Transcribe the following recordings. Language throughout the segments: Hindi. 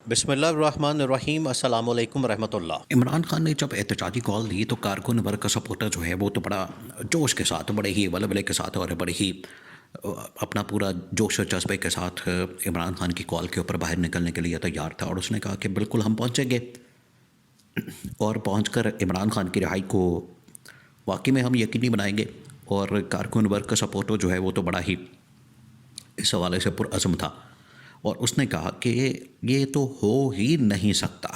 बिस्मिल्लाहिर्रहमानिर्रहीम अस्सलाम वालेकुम रहमतुल्लाह। इमरान खान ने जब एहतजाजी कॉल दी तो कारकुन वर्ग का सपोर्टर जो है वो तो बड़ा जोश के साथ, बड़े ही वलवले के साथ और बड़े ही अपना पूरा जोश और जज्बे के साथ इमरान खान की कॉल के ऊपर बाहर निकलने के लिए तैयार था। और उसने कहा कि बिल्कुल हम पहुँचेंगे और पहुँचकर इमरान खान की रिहाई को वाकई में हम यकीनी बनाएंगे। और कारकुन वर्ग का सपोर्टर जो है वो तो बड़ा ही इस हवाले से पुरअज़्म था और उसने कहा कि ये तो हो ही नहीं सकता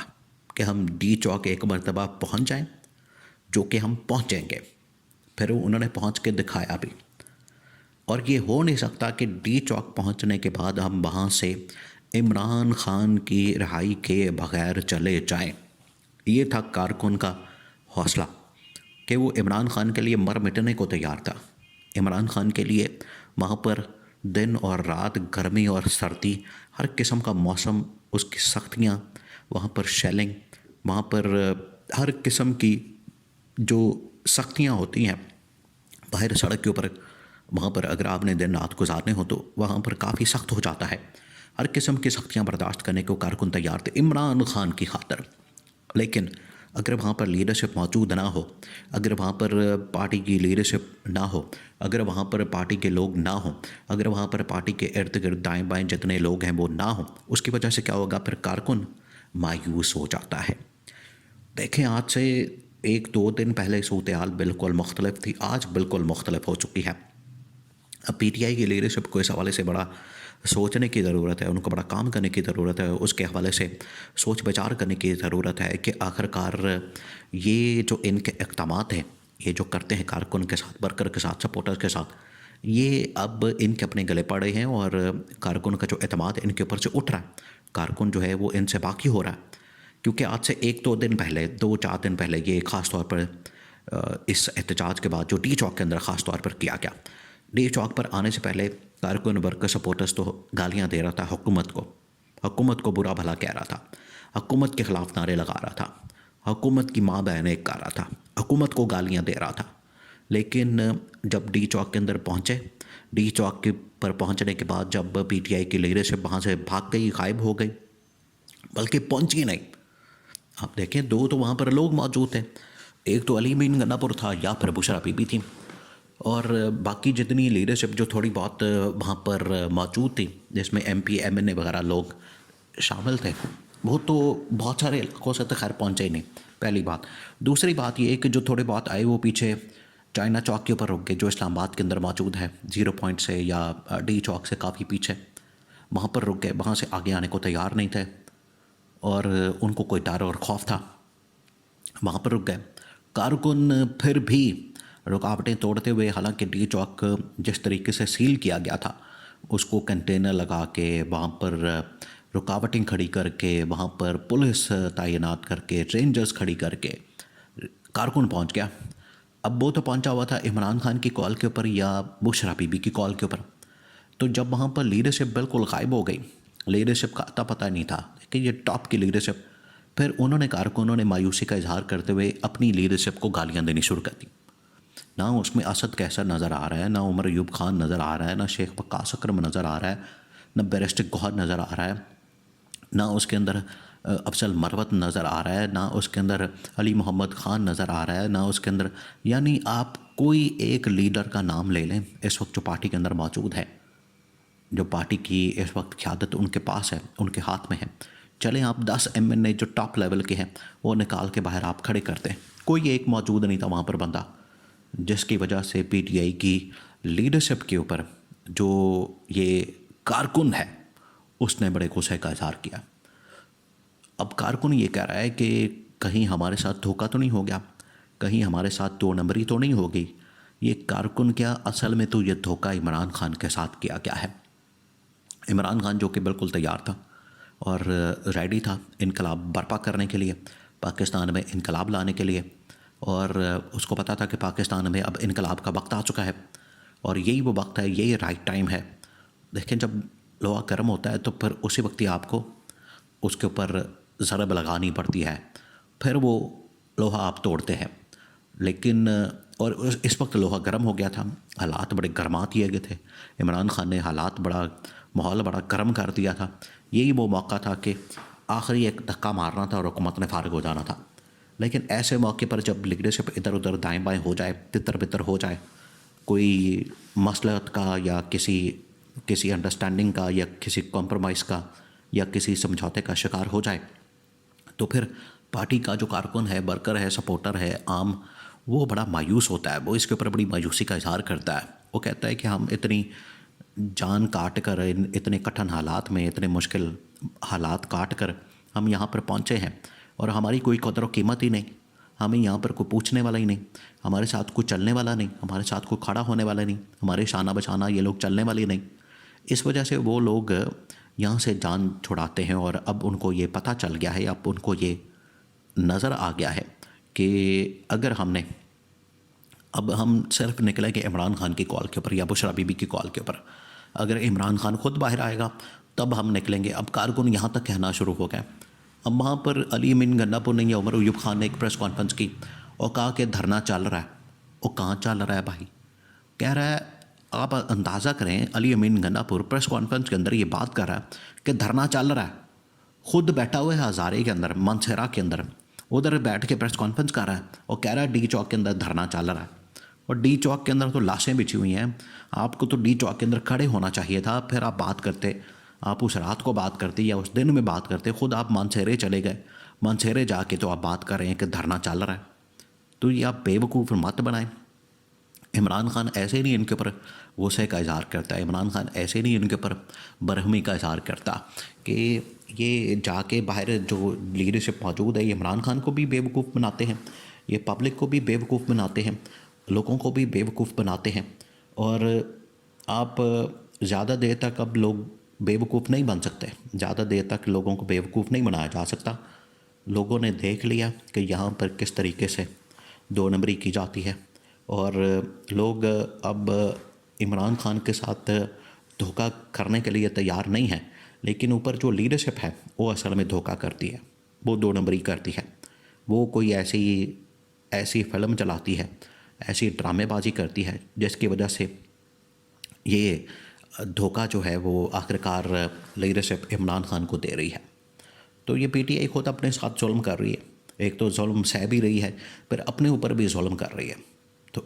कि हम डी चौक एक मरतबा पहुंच जाएं, जो कि हम पहुंचेंगे। फिर उन्होंने पहुंच के दिखाया भी। और ये हो नहीं सकता कि डी चौक पहुंचने के बाद हम वहां से इमरान खान की रिहाई के बगैर चले जाएं। ये था कारकुन का हौसला कि वो इमरान खान के लिए मर मिटने को तैयार था। इमरान खान के लिए वहाँ पर दिन और रात, गर्मी और सर्दी, हर किस्म का मौसम, उसकी सख्तियाँ, वहाँ पर शेलिंग, वहाँ पर हर किस्म की जो सख्तियाँ होती हैं बाहर सड़क के ऊपर, वहाँ पर अगर आपने दिन रात गुजारने हो तो वहाँ पर काफ़ी सख्त हो जाता है। हर किस्म की सख्तियाँ बर्दाश्त करने को कारकुन तैयार थे इमरान खान की खातर। लेकिन अगर वहाँ पर लीडरशिप मौजूद ना हो, अगर वहाँ पर पार्टी की लीडरशिप ना हो, अगर वहाँ पर पार्टी के लोग ना हों, अगर वहाँ पर पार्टी के इर्द गिर्द दाएँ बाएँ जितने लोग हैं वो ना हों, उसकी वजह से क्या होगा, फिर कारकुन मायूस हो जाता है। देखें, आज से 1-2 दिन पहले सूरत हाल बिल्कुल मुख्तलिफ थी, आज बिल्कुल मुख्तलिफ हो चुकी है। अब पीटीआई की लीडरशिप को इस हवाले से बड़ा सोचने की ज़रूरत है, उनको बड़ा काम करने की ज़रूरत है, उसके हवाले से सोच विचार करने की ज़रूरत है कि आखिरकार ये जो इनके इक़दामात हैं, ये जो करते हैं कारकुन के साथ, वर्कर के साथ, सपोर्टर्स के साथ, ये अब इनके अपने गले पड़े हैं और कारकुन का जो एतमाद इनके ऊपर से उठ रहा है, कारकुन जो है वो इनसे बाकी हो रहा है। क्योंकि आज से 1-2 दिन पहले, 2-4 दिन पहले ये ख़ास तौर पर इस एहतजाज के बाद जो डी चौक के अंदर ख़ास तौर पर किया गया, डी चौक पर आने से पहले कारकुन वर्कर सपोर्टर्स तो गालियां दे रहा था हुकूमत को बुरा भला कह रहा था, हुकूमत के ख़िलाफ़ नारे लगा रहा था, हुकूमत की माँ बहन एक कर रहा था, हुकूमत को गालियां दे रहा था। लेकिन जब डी चौक के अंदर पहुँचे, डी चौक के पर पहुँचने के बाद जब पीटीआई की लीडरशिप वहाँ से भाग गई, गायब हो गई, बल्कि पहुँची नहीं। आप देखें, 2 तो वहाँ पर लोग मौजूद थे, एक तो अली मीन गन्नापुर था या फिर बुशरा बीबी थी, और बाकी जितनी लीडरशिप जो थोड़ी बहुत वहाँ पर मौजूद थी, जिसमें एमपी एमएनए वगैरह लोग शामिल थे, वो तो बहुत सारे इलाकों से तो खैर पहुँचे ही नहीं, पहली बात। दूसरी बात ये कि जो थोड़े बहुत आए वो पीछे चाइना चौक के ऊपर रुक गए, जो इस्लामाबाद के अंदर मौजूद है, 0 पॉइंट से या डी चौक से काफ़ी पीछे, वहाँ पर रुक गए, वहाँ से आगे आने को तैयार नहीं थे और उनको कोई डर और खौफ था, वहाँ पर रुक गए। कारकुन फिर भी रुकावटें तोड़ते हुए, हालांकि डी चौक जिस तरीके से सील किया गया था, उसको कंटेनर लगा के, वहाँ पर रुकावटें खड़ी करके, वहाँ पर पुलिस तैनात करके, रेंजर्स खड़ी करके कारकुन पहुँच गया। अब वो तो पहुँचा हुआ था इमरान खान की कॉल के ऊपर या बुशरा बीबी की कॉल के ऊपर। तो जब वहाँ पर लीडरशिप बिल्कुल गायब हो गई, लीडरशिप का अता पता नहीं था कि ये टॉप की लीडरशिप, फिर उन्होंने कारकुनों ने मायूसी का इजहार करते हुए अपनी लीडरशिप को गालियाँ देनी शुरू कर दी। ना उसमें असद कैसर नज़र आ रहा है, ना उमर अयूब खान नज़र आ रहा है, ना शेख वक्कास अकरम नज़र आ रहा है, ना बैरिस्टर गौहर नज़र आ रहा है, ना उसके अंदर अफजल मरवत नज़र आ रहा है, ना उसके अंदर अली मोहम्मद ख़ान नज़र आ रहा है, ना उसके अंदर, यानी आप कोई एक लीडर का नाम ले लें इस वक्त जो पार्टी के अंदर मौजूद है, जो पार्टी की इस वक्त क़यादत उनके पास है, उनके हाथ में है, चलें आप 10 एमएनए जो टॉप लेवल के हैं वो निकाल के बाहर आप खड़े करते हैं, कोई एक मौजूद नहीं था वहाँ पर बंदा, जिसकी वजह से पीटीआई की लीडरशिप के ऊपर जो ये कारकुन है उसने बड़े गुस्से का इजहार किया। अब कारकुन ये कह रहा है कि कहीं हमारे साथ धोखा तो नहीं हो गया, कहीं हमारे साथ 2 नंबरी तो नहीं हो गई। ये कारकुन क्या, असल में तो ये धोखा इमरान खान के साथ किया गया है। इमरान खान जो कि बिल्कुल तैयार था और रेडी था इनकलाब बर्पा करने के लिए, पाकिस्तान में इनकलाब लाने के लिए, और उसको पता था कि पाकिस्तान में अब इनकलाब का वक्त आ चुका है और यही वो वक्त है, यही राइट टाइम है। लेकिन जब लोहा गर्म होता है तो फिर उसी वक्त ही आपको उसके ऊपर ज़रब लगानी पड़ती है, फिर वो लोहा आप तोड़ते हैं। लेकिन और इस वक्त लोहा गर्म हो गया था, हालात बड़े गर्मा दिए गए थे, इमरान खान ने माहौल बड़ा गर्म कर दिया था। यही वो मौका था कि आखिरी एक धक्का मारना था और हुकूमत ने फारिग हो जाना था। लेकिन ऐसे मौके पर जब लीडरशिप इधर उधर दाएं बाएं हो जाए, तितर बितर हो जाए, कोई मसलहत का या किसी किसी अंडरस्टैंडिंग का या किसी कॉम्प्रोमाइज़ का या किसी समझौते का शिकार हो जाए, तो फिर पार्टी का जो कारकुन है, वर्कर है, सपोर्टर है, आम, वो बड़ा मायूस होता है। वो इसके ऊपर बड़ी मायूसी का इजहार करता है। वो कहता है कि हम इतनी जान काट कर इतने कठिन हालात में, इतने मुश्किल हालात काट कर हम यहाँ पर पहुँचे हैं और हमारी कोई कदर व कीमत ही नहीं। हमें यहाँ पर कोई पूछने वाला ही नहीं, हमारे साथ कोई चलने वाला नहीं, हमारे साथ कोई खड़ा होने वाला नहीं, हमारे शाना बशाना ये लोग चलने वाले नहीं। इस वजह से वो लोग यहाँ से जान छुड़ाते हैं। और अब उनको ये पता चल गया है, अब उनको ये नज़र आ गया है कि अगर हमने, अब हम सिर्फ निकलेंगे इमरान खान की कॉल के ऊपर या बुशरा बीबी की कॉल के ऊपर। अगर इमरान खान खुद बाहर आएगा तब हम निकलेंगे। अब कारकुन यहाँ तक कहना शुरू हो गए। अब वहाँ पर अली अमीन गन्नापुर ने या उमर अयूब खान ने एक प्रेस कॉन्फ्रेंस की और कहा कि धरना चल रहा है। वो कहाँ चल रहा है भाई? कह रहा है, आप अंदाज़ा करें, अली अमीन गन्नापुर प्रेस कॉन्फ्रेंस के अंदर ये बात कर रहा है कि धरना चल रहा है। खुद बैठा हुआ है हज़ारे के अंदर, मानसरा के अंदर, उधर बैठ के प्रेस कॉन्फ्रेंस कर रहा है और कह रहा है डी चौक के अंदर धरना चल रहा है। और डी चौक के अंदर तो लाशें बिछी हुई हैं। आपको तो डी चौक के अंदर खड़े होना चाहिए था, फिर आप बात करते, आप उस रात को बात करते या उस दिन में बात करते। खुद आप मानसेरे चले गए, मानसेरे जाके तो आप बात कर रहे हैं कि धरना चल रहा है। तो ये आप बेवकूफ़ मत बनाएं। इमरान खान ऐसे नहीं इनके ऊपर गुस्से का इजहार करता है, इमरान खान ऐसे नहीं इनके ऊपर बरहमी का इजहार करता कि ये जाके बाहर जो लीडरशिप मौजूद है, ये इमरान खान को भी बेवकूफ़ बनाते हैं, ये पब्लिक को भी बेवकूफ़ बनाते हैं, लोगों को भी बेवकूफ़ बनाते हैं। और आप ज़्यादा देर तक अब लोग बेवकूफ़ नहीं बन सकते, ज़्यादा देर तक लोगों को बेवकूफ़ नहीं बनाया जा सकता। लोगों ने देख लिया कि यहाँ पर किस तरीके से दो नंबरी की जाती है और लोग अब इमरान खान के साथ धोखा करने के लिए तैयार नहीं है। लेकिन ऊपर जो लीडरशिप है वो असल में धोखा करती है, वो दो नंबरी करती है। वो कोई ऐसी फिल्म चलाती है, ऐसी ड्रामेबाजी करती है जिसकी वजह से ये धोखा जो है वो आखिरकार लीडरशिप इमरान खान को दे रही है। तो ये पीटीआई खुद अपने साथ जुल्म कर रही है। एक तो जुल्म सह भी रही है, फिर अपने ऊपर भी जुल्म कर रही है। तो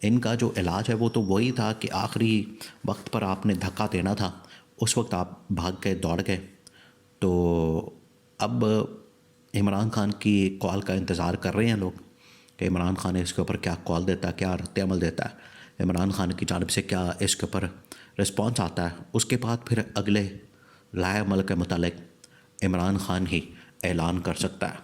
इनका जो इलाज है वो तो वही था कि आखिरी वक्त पर आपने धक्का देना था, उस वक्त आप भाग गए, दौड़ गए। तो अब इमरान खान की कॉल का इंतज़ार कर रहे हैं लोग कि इमरान खान इसके ऊपर क्या कॉल देता है, क्या रद्द-ए-अमल देता है, इमरान खान की जानिब से क्या इसके ऊपर रिस्पॉन्स आता है। उसके बाद फिर अगले लाए अमल के मुतालिक इमरान खान ही ऐलान कर सकता है।